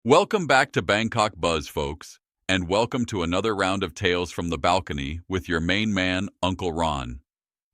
Welcome back to Bangkok Buzz, folks, and welcome to another round of Tales from the Balcony with your main man, Uncle Ron.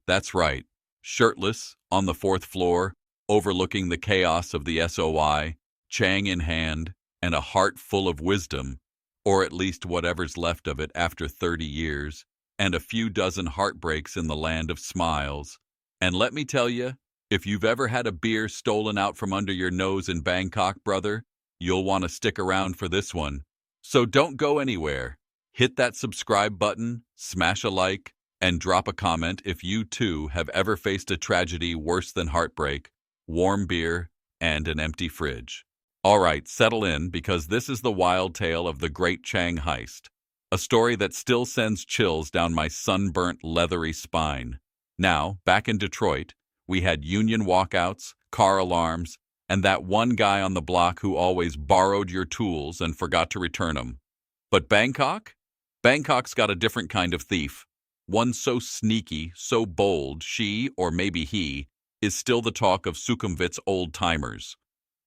That's right, shirtless, on the fourth floor, overlooking the chaos of the SOI, Chang in hand, and a heart full of wisdom, or at least whatever's left of it after 30 years, and a few dozen heartbreaks in the land of smiles. And let me tell you, if you've ever had a beer stolen out from under your nose in Bangkok, brother, you'll want to stick around for this one. So don't go anywhere. Hit that subscribe button, smash a like, and drop a comment if you too have ever faced a tragedy worse than heartbreak, warm beer, and an empty fridge. All right, settle in because this is the wild tale of the Great Chang Heist, a story that still sends chills down my sunburnt, leathery spine. Now, back in Detroit, we had union walkouts, car alarms, and that one guy on the block who always borrowed your tools and forgot to return them. But Bangkok? Bangkok's got a different kind of thief. One so sneaky, so bold, she, or maybe he, is still the talk of Sukhumvit's old-timers.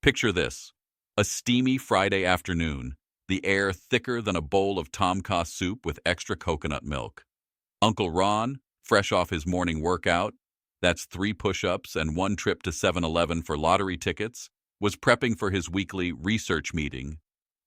Picture this. A steamy Friday afternoon, the air thicker than a bowl of tom kha soup with extra coconut milk. Uncle Ron, fresh off his morning workout, that's 3 push-ups and 1 trip to 7-Eleven for lottery tickets, was prepping for his weekly research meeting.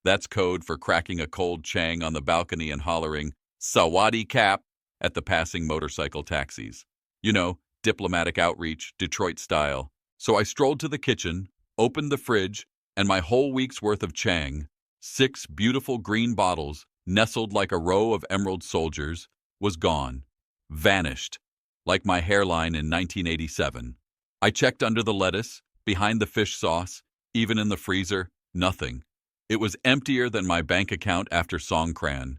That's code for cracking a cold Chang on the balcony and hollering, "Sawadee Cap," at the passing motorcycle taxis. You know, diplomatic outreach, Detroit style. So I strolled to the kitchen, opened the fridge, and my whole week's worth of Chang, 6 beautiful green bottles, nestled like a row of emerald soldiers, was gone. Vanished. Like my hairline in 1987. I checked under the lettuce, behind the fish sauce, even in the freezer, nothing. It was emptier than my bank account after Songkran.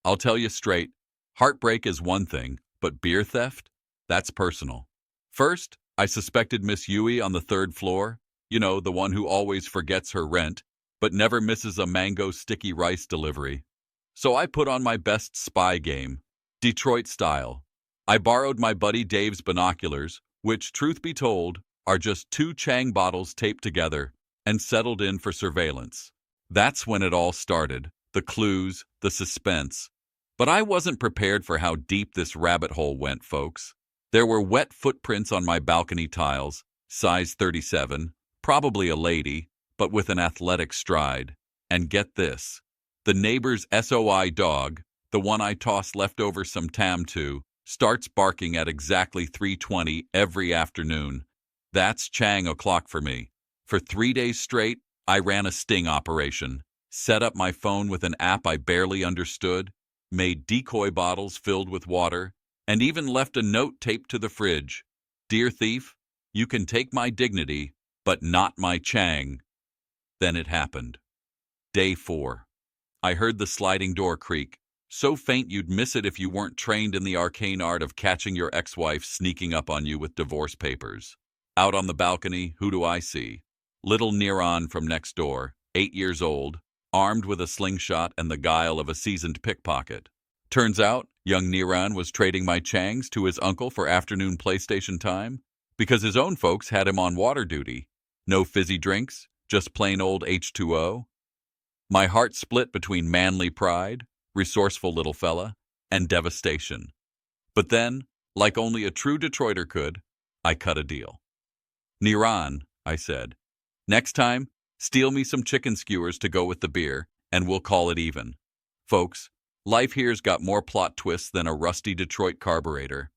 I'll tell you straight, heartbreak is one thing, but beer theft? That's personal. First, I suspected Miss Yui on the 3rd floor, you know, the one who always forgets her rent, but never misses a mango sticky rice delivery. So I put on my best spy game, Detroit style. I borrowed my buddy Dave's binoculars, which, truth be told, are just 2 Chang bottles taped together, and settled in for surveillance. That's when it all started, the clues, the suspense. But I wasn't prepared for how deep this rabbit hole went, folks. There were wet footprints on my balcony tiles, size 37, probably a lady, but with an athletic stride. And get this, the neighbor's SOI dog, the one I tossed leftover some tam to, starts barking at exactly 3:20 every afternoon. That's Chang o'clock for me. For 3 days straight, I ran a sting operation, set up my phone with an app I barely understood, made decoy bottles filled with water, and even left a note taped to the fridge. "Dear thief, you can take my dignity, but not my Chang." Then it happened. Day 4. I heard the sliding door creak. So faint you'd miss it if you weren't trained in the arcane art of catching your ex-wife sneaking up on you with divorce papers. Out on the balcony, who do I see? Little Niran from next door, 8 years old, armed with a slingshot and the guile of a seasoned pickpocket. Turns out, young Niran was trading my Changs to his uncle for afternoon PlayStation time, because his own folks had him on water duty. No fizzy drinks, just plain old H2O. My heart split between manly pride, resourceful little fella, and devastation. But then, like only a true Detroiter could, I cut a deal. "Niran," I said, "next time, steal me some chicken skewers to go with the beer, and we'll call it even." Folks, life here's got more plot twists than a rusty Detroit carburetor.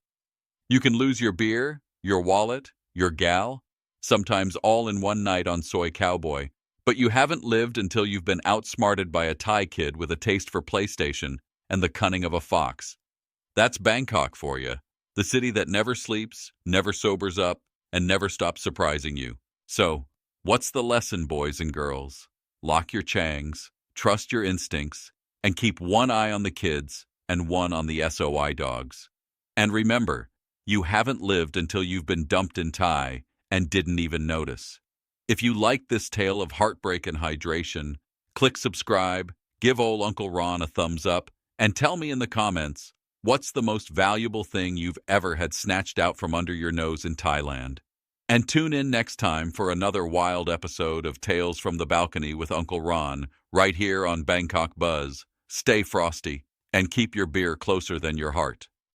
You can lose your beer, your wallet, your gal, sometimes all in one night on Soy Cowboy, but you haven't lived until you've been outsmarted by a Thai kid with a taste for PlayStation and the cunning of a fox. That's Bangkok for you, the city that never sleeps, never sobers up, and never stops surprising you. So, what's the lesson, boys and girls? Lock your Changs, trust your instincts, and keep one eye on the kids and one on the SOI dogs. And remember, you haven't lived until you've been dumped in Thai and didn't even notice. If you like this tale of heartbreak and hydration, click subscribe, give old Uncle Ron a thumbs up, and tell me in the comments, what's the most valuable thing you've ever had snatched out from under your nose in Thailand? And tune in next time for another wild episode of Tales from the Balcony with Uncle Ron, right here on Bangkok Buzz. Stay frosty and keep your beer closer than your heart.